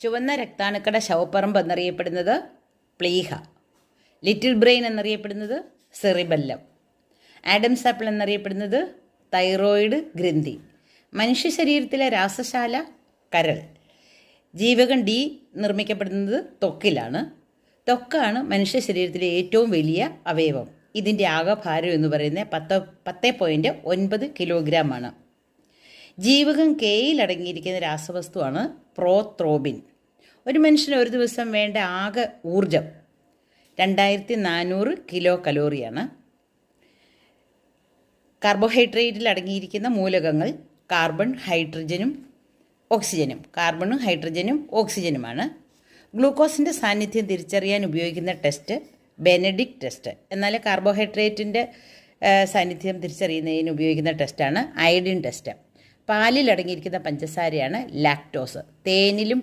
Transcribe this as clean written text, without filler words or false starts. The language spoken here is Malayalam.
ചുവന്ന രക്താണുക്കളുടെ ശവപ്പറമ്പ് എന്നറിയപ്പെടുന്നത് പ്ലീഹ. ലിറ്റിൽ ബ്രെയിൻ എന്നറിയപ്പെടുന്നത് സെറിബെല്ലം. ആഡംസ് ആപ്പിൾ എന്നറിയപ്പെടുന്നത് തൈറോയിഡ് ഗ്രന്ഥി. മനുഷ്യ ശരീരത്തിലെ രാസശാല കരൾ. ജീവകം ഡി നിർമ്മിക്കപ്പെടുന്നത് ത്വക്കിലാണ്. ത്വക്കാണ് മനുഷ്യ ശരീരത്തിലെ ഏറ്റവും വലിയ അവയവം. ഇതിൻ്റെ ആകെ ഭാരം എന്ന് പറയുന്നത് 10.9 കിലോഗ്രാമാണ്. ജീവകം കെയിൽ അടങ്ങിയിരിക്കുന്ന രാസവസ്തുവാണ് പ്രോത്രോബിൻ. ഒരു മനുഷ്യന് ഒരു ദിവസം വേണ്ട ആകെ ഊർജം 2400 കിലോ കലോറിയാണ്. കാർബോഹൈഡ്രേറ്റിൽ അടങ്ങിയിരിക്കുന്ന മൂലകങ്ങൾ കാർബണും ഹൈഡ്രജനും ഓക്സിജനുമാണ്. ഗ്ലൂക്കോസിൻ്റെ സാന്നിധ്യം തിരിച്ചറിയാൻ ഉപയോഗിക്കുന്ന ടെസ്റ്റ് ബെനഡിക്ട് ടെസ്റ്റ്. എന്നാൽ കാർബോഹൈഡ്രേറ്റിൻ്റെ സാന്നിധ്യം തിരിച്ചറിയുന്നതിന് ഉപയോഗിക്കുന്ന ടെസ്റ്റാണ് അയഡിൻ ടെസ്റ്റ്. പാലിൽ അടങ്ങിയിരിക്കുന്ന പഞ്ചസാരയാണ് ലാക്ടോസ്. തേനിലും